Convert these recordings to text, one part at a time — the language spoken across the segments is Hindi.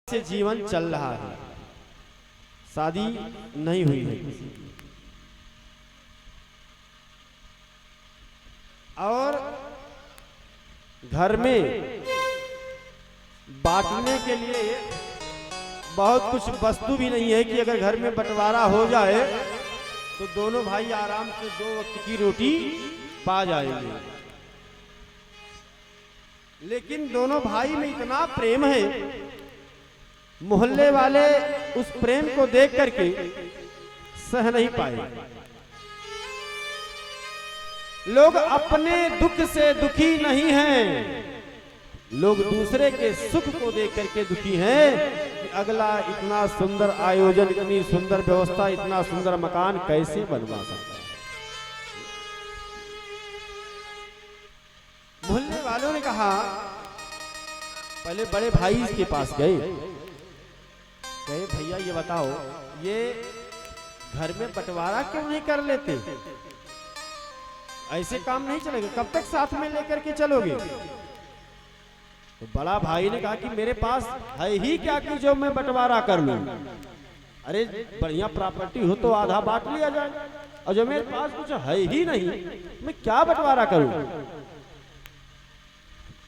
से जीवन चल रहा है, शादी नहीं हुई है और घर में बांटने के लिए बहुत कुछ वस्तु भी नहीं है कि अगर घर में बंटवारा हो जाए तो दोनों भाई आराम से 2 वक्त की रोटी पा जाएंगे। लेकिन दोनों भाई में इतना प्रेम है, मोहल्ले वाले उस प्रेम को देख करके सह नहीं पाए। लोग अपने दुख से दुखी नहीं हैं, लोग दूसरे के सुख को देख करके दुखी हैं कि अगला इतना सुंदर आयोजन, इतनी सुंदर व्यवस्था, इतना सुंदर मकान कैसे बनवा सकता है। मोहल्ले वालों ने कहा, पहले बड़े भाई के पास गए, कहे भैया ये बताओ, ये घर में बंटवारा क्यों नहीं कर लेते? ऐसे काम नहीं चलेगा, कब तक साथ में लेकर के चलोगे? तो बड़ा भाई ने कहा कि मेरे पास है ही क्या कि जो मैं बंटवारा कर लूं। अरे बढ़िया प्रॉपर्टी हो तो आधा बांट लिया जाए, और जो मेरे पास कुछ है ही नहीं, मैं क्या बंटवारा करूं?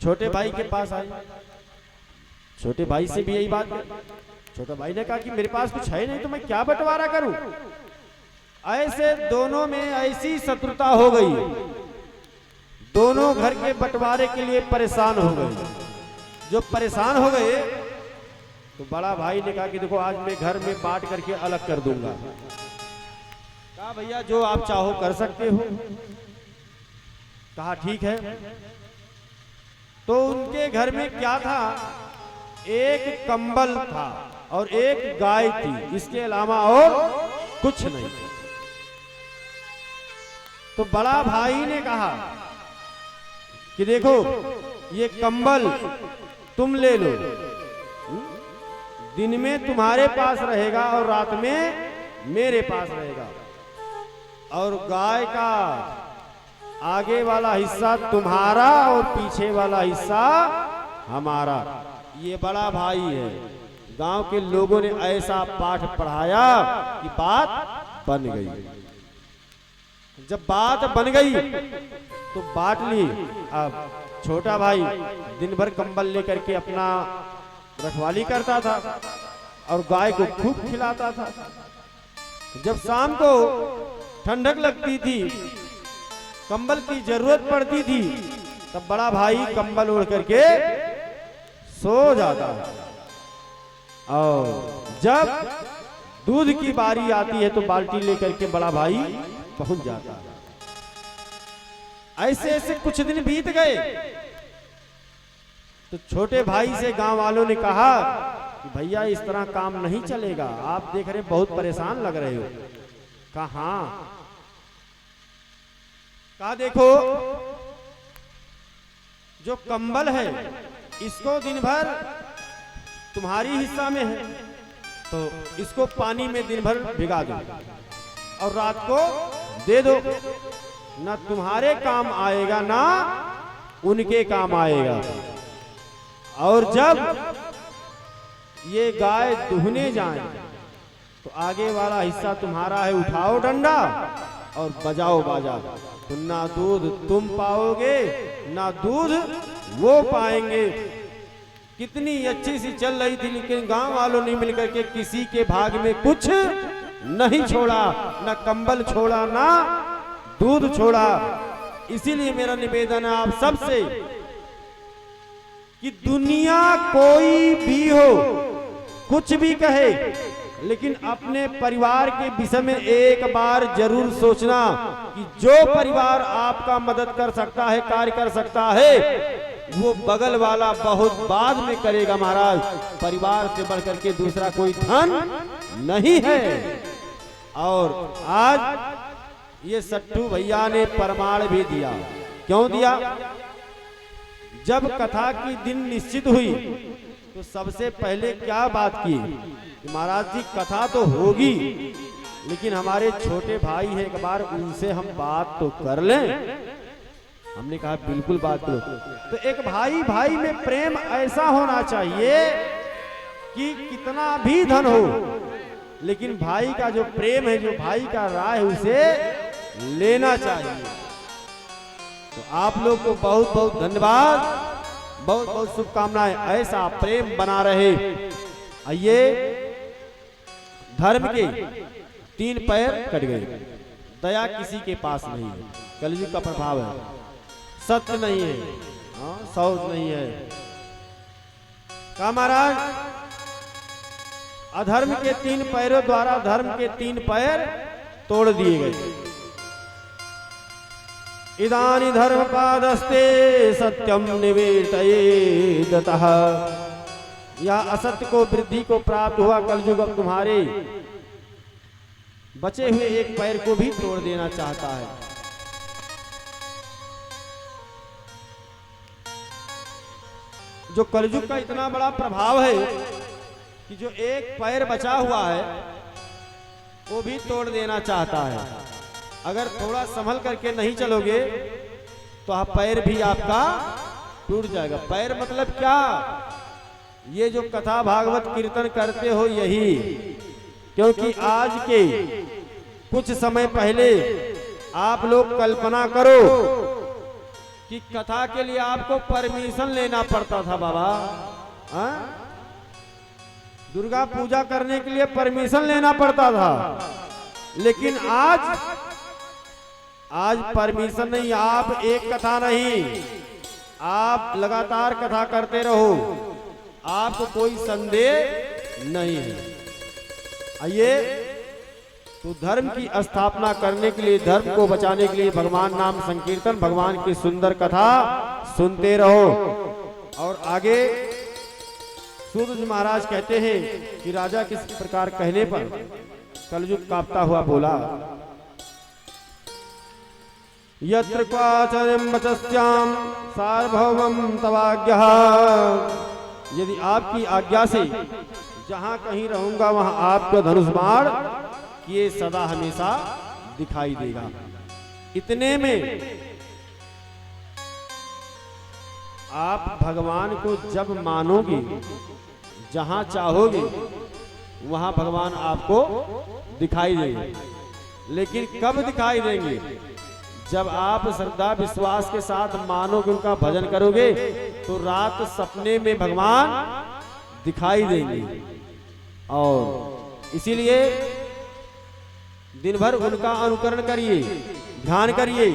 छोटे भाई के पास आए, छोटे भाई से भी यही बात है। छोटा भाई ने कहा कि मेरे पास कुछ है नहीं तो मैं क्या बंटवारा करूं? ऐसे दोनों में ऐसी शत्रुता हो गई, दोनों घर के बंटवारे के लिए परेशान हो गए। जो परेशान हो गए तो बड़ा भाई ने कहा कि देखो आज मैं घर में बांट करके अलग कर दूंगा। कहा भैया जो आप चाहो कर सकते हो। कहा ठीक है। तो उनके घर में क्या था? एक कंबल था और एक गाय थी, इसके अलावा और कुछ नहीं। तो बड़ा भाई ने कहा कि देखो ये कंबल तुम ले लो, दिन में तुम्हारे पास रहेगा और रात में मेरे पास रहेगा, और गाय का आगे वाला हिस्सा तुम्हारा और पीछे वाला हिस्सा हमारा। ये बड़ा भाई है। गांव के लोगों ने ऐसा पाठ पढ़ाया कि बात बन गई। जब बात बन गई तो बांट ली। अब छोटा भाई दिन भर कंबल लेकर के अपना रखवाली करता था और गाय को खूब खिलाता था। जब शाम को ठंडक लगती थी, कंबल की जरूरत पड़ती थी, तब बड़ा भाई कंबल ओढ़ करके सो जाता है। और जब दूध की बारी आती है तो बाल्टी लेकर के बड़ा भाई पहुंच जाता है। ऐसे ऐसे कुछ दिन बीत गए तो छोटे भाई से गांव वालों ने कहा कि भैया इस तरह काम नहीं चलेगा, आप देख रहे बहुत परेशान लग रहे हो। कहा हाँ। कहा देखो जो कंबल है इसको दिन भर तुम्हारी हिस्सा में है तो इसको पानी में दिन भर भिगा दो और रात को दे दो, ना तुम्हारे काम आएगा ना उनके काम आएगा। और जब ये गाय दुहने जाए तो आगे वाला हिस्सा तुम्हारा है, उठाओ डंडा और बजाओ बाजा। तो ना दूध तुम पाओगे ना दूध वो पाएंगे। कितनी अच्छी सी चल रही थी, लेकिन गांव वालों ने मिलकर के किसी के भाग में कुछ नहीं छोड़ा, ना कंबल छोड़ा ना दूध छोड़ा। इसीलिए मेरा निवेदन है आप सबसे कि दुनिया कोई भी हो, कुछ भी कहे, लेकिन अपने परिवार के विषय में एक बार जरूर सोचना कि जो परिवार आपका मदद कर सकता है, कार्य कर सकता है, वो बगल वाला बहुत बाद में करेगा। महाराज परिवार से बढ़कर के दूसरा कोई धन नहीं है। और आज ये सट्टू भैया ने प्रमाण भी दिया। क्यों दिया? जब कथा की दिन निश्चित हुई तो सबसे पहले क्या बात की कि महाराज जी कथा तो होगी, लेकिन हमारे छोटे भाई हैं, एक बार उनसे हम बात तो कर लें। हमने कहा बिल्कुल बात करो। तो एक भाई भाई में प्रेम ऐसा होना चाहिए कि कितना भी धन हो, लेकिन भाई का जो प्रेम है, जो भाई का राय है, उसे लेना चाहिए। तो आप लोग को बहुत बहुत धन्यवाद, बहुत बहुत शुभकामनाएं, ऐसा प्रेम बना रहे। आइए, धर्म के 3 पैर कट गए, दया किसी के पास नहीं है, कलयुग का प्रभाव है, सत्य नहीं है, सौच नहीं है। कहा महाराज, अधर्म के 3 पैरों द्वारा धर्म के 3 पैर तोड़ दिए गए। इदानी धर्म पादस्ते सत्यम निवेटयेदतः, या असत्य को, वृद्धि को प्राप्त हुआ कलयुग अब तुम्हारे बचे हुए 1 पैर को भी तोड़ देना चाहता है। जो कलयुग का इतना बड़ा प्रभाव है कि जो 1 पैर बचा हुआ है वो भी तोड़ देना चाहता है। अगर थोड़ा संभल करके नहीं चलोगे तो आप पैर भी आपका टूट जाएगा। पैर मतलब क्या? ये जो कथा भागवत कीर्तन करते हो यही, क्योंकि आज के कुछ समय पहले आप लोग कल्पना करो कि कथा के लिए आपको परमिशन लेना पड़ता था बाबा। दुर्गा पूजा करने के लिए परमिशन लेना पड़ता था, लेकिन आज परमिशन नहीं। आप एक कथा नहीं, आप लगातार कथा करते रहो, आपको कोई संदेह नहीं है। आइए, तो धर्म की स्थापना करने के लिए, धर्म को बचाने के लिए भगवान नाम संकीर्तन, भगवान की सुंदर कथा सुनते रहो। और आगे सूत जी महाराज कहते हैं कि राजा किस प्रकार कहने पर कलयुग कांपता हुआ बोला, यत्र क्वाचरम वचस्याम सार्वभौमं तवाज्ञः, यदि आपकी आज्ञा से जहां कहीं रहूंगा वहां आपका धनुष बाण ये सदा हमेशा दिखाई देगा। इतने में आप भगवान को जब मानोगे, जहां चाहोगे वहां भगवान आपको दिखाई देंगे। लेकिन कब दिखाई देंगे? जब आप श्रद्धा विश्वास के साथ मानोगे, उनका भजन करोगे, तो रात सपने में भगवान दिखाई देंगे। और इसीलिए दिन भर उनका अनुकरण करिए, ध्यान करिए।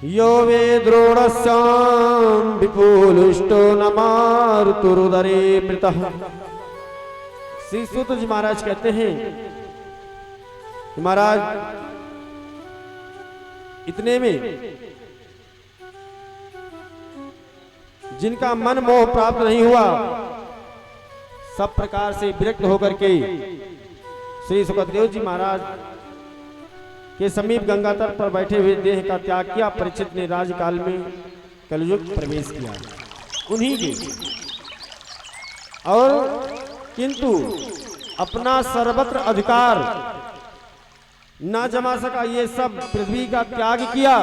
यो वे द्रोणस्याम विपुलिष्टो न मारुतुरुदरे मृतः। श्री सूत जी महाराज कहते हैं, महाराज इतने में जिनका मन मोह प्राप्त नहीं हुआ, सब प्रकार से विरक्त होकर के श्री सुखदेव जी महाराज के समीप गंगा तट पर बैठे हुए देह का त्याग किया। परीक्षित ने राजकाल में कलयुग प्रवेश किया उन्हीं के, और किंतु अपना सर्वत्र अधिकार ना जमा सका। ये सब पृथ्वी का त्याग किया,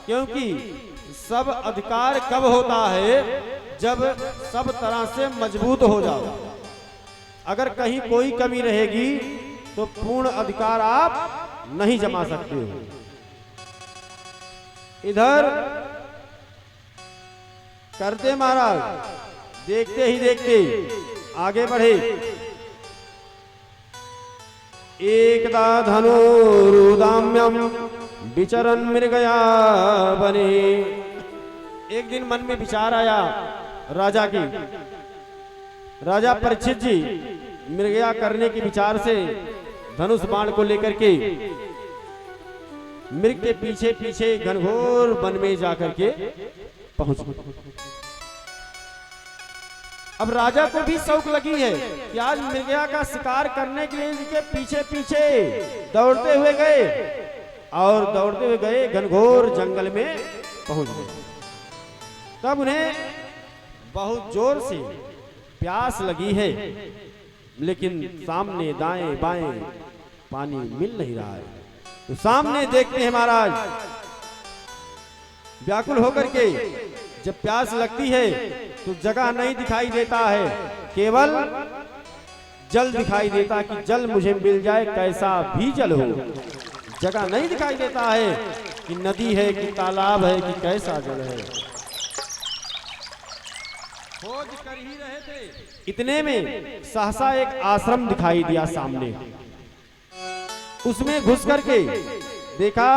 क्योंकि सब अधिकार कब होता है? जब सब तरह से मजबूत हो जाओ। अगर कहीं कोई कमी रहेगी तो पूर्ण अधिकार आप नहीं जमा सकते हो। इधर करते महाराज देखते ही देखते आगे बढ़े। एकदा धनुरुदाम्यम विचरन मृगया बने। एक दिन मन में विचार आया राजा की। राजा परीक्षित जी मृगया करने के विचार से धनुष बाण को लेकर के मृग के पीछे पीछे घनघोर वन में जाकर के पहुंच। अब राजा को भी शौक लगी है कि आज मृगया का शिकार करने के लिए इनके पीछे पीछे दौड़ते हुए गए, और दौड़ते हुए गए घनघोर जंगल में पहुंच गए। तब उन्हें बहुत जोर से प्यास लगी है, लेकिन सामने दाएं बाएं पानी मिल नहीं रहा है। तो सामने देखते हैं महाराज व्याकुल होकर के, जब प्यास लगती है तो जगह नहीं दिखाई देता है, केवल जल दिखाई देता कि जल मुझे मिल जाए, कैसा भी जल हो। जगह नहीं दिखाई देता है कि नदी है कि तालाब है कि कैसा जल है। खोज कर ही रहे थे, इतने में सहसा एक आश्रम दिखाई दिया सामने। उसमें घुस करके देखा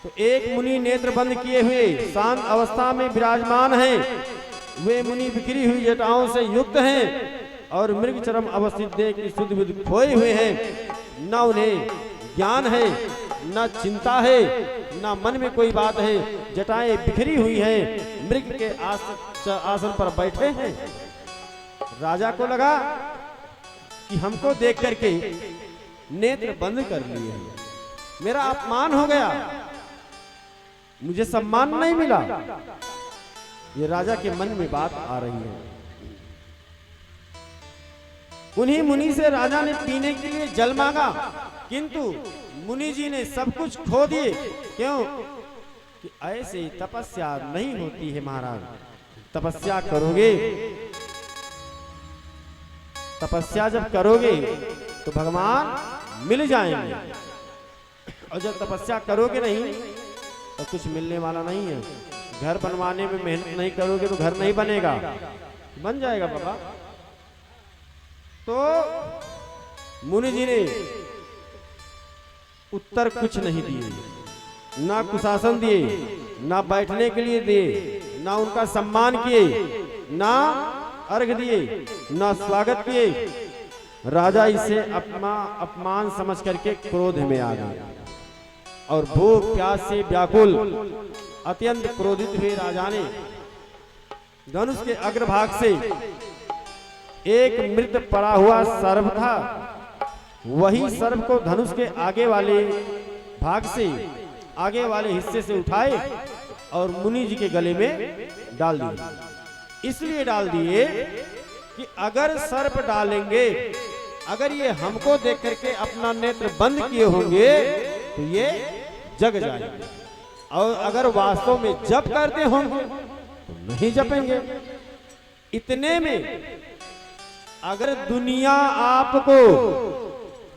तो एक मुनि नेत्र बंद किए हुए शांत अवस्था में विराजमान हैं। वे मुनि बिखरी हुई जटाओं से युक्त हैं और मृग चरम अवस्थित देख शुद्ध बुद्ध खोए हुए हैं। न उन्हें ज्ञान है, न चिंता है, न मन में कोई बात है। जटाएं बिखरी हुई है, मृग के आसन पर बैठे हैं। राजा को लगा कि हमको देख करके नेत्र बंद कर लिए, मेरा अपमान हो गया, मुझे सम्मान नहीं मिला। ये राजा के मन में बात आ रही है। उन्हीं मुनि से राजा ने पीने के लिए जल मांगा, किंतु मुनि जी ने सब कुछ खो दिए। क्यों? कि ऐसे तपस्या नहीं होती है महाराज। तपस्या करोगे, तपस्या जब करोगे तो भगवान मिल जाएंगे, और जब तपस्या करोगे नहीं तो कुछ मिलने वाला नहीं है। घर बनवाने में मेहनत नहीं करोगे तो घर नहीं बनेगा, बन जाएगा बाबा। तो मुनि जी ने उत्तर कुछ नहीं दिए, ना कुशासन दिए, ना बैठने के लिए दिए, ना उनका सम्मान किए, ना अर्घ दिए, ना स्वागत किए। राजा इसे अपमान समझ करके क्रोध में आ गए और भूख प्यास से व्याकुल अत्यंत क्रोधित हुए राजा ने धनुष के अग्रभाग से एक मृत पड़ा हुआ सर्प था, वही सर्प को धनुष के आगे वाले भाग से, आगे वाले हिस्से से उठाए और मुनि जी के गले में डाल दिए। इसलिए डाल दिए कि अगर सर्प डालेंगे, अगर ये हमको देख करके अपना नेत्र बंद किए होंगे तो ये जग जाएंगे, और अगर वास्तव में जप करते होंगे तो नहीं जपेंगे। इतने में अगर दुनिया आपको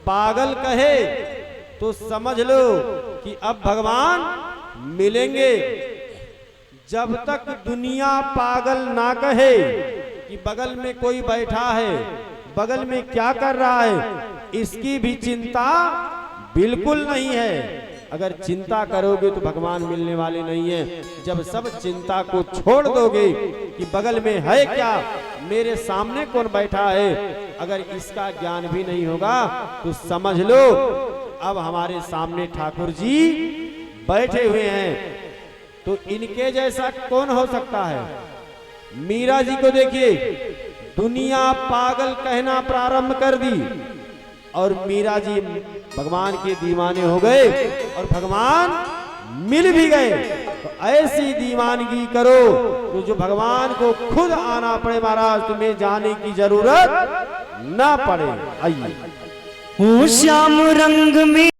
पागल कहे तो समझ लो कि अब भगवान मिलेंगे। जब तक दुनिया पागल ना कहे कि बगल में कोई बैठा है, बगल में क्या कर रहा है, इसकी भी चिंता बिल्कुल नहीं है। अगर चिंता करोगे तो भगवान मिलने वाले नहीं है। जब सब चिंता को छोड़ दोगे कि बगल में है क्या, मेरे सामने कौन बैठा है, अगर इसका ज्ञान भी नहीं होगा तो समझ लो अब हमारे सामने ठाकुर जी बैठे हुए हैं। तो इनके जैसा कौन हो सकता है? मीरा जी को देखिए, दुनिया पागल कहना प्रारंभ कर दी और मीरा जी भगवान के दीवाने हो गए और भगवान मिल भी गए। तो ऐसी दीवानगी करो तो जो भगवान को खुद आना पड़े महाराज, तुम्हें जाने की जरूरत ना पड़े। आइए। श्याम रंग में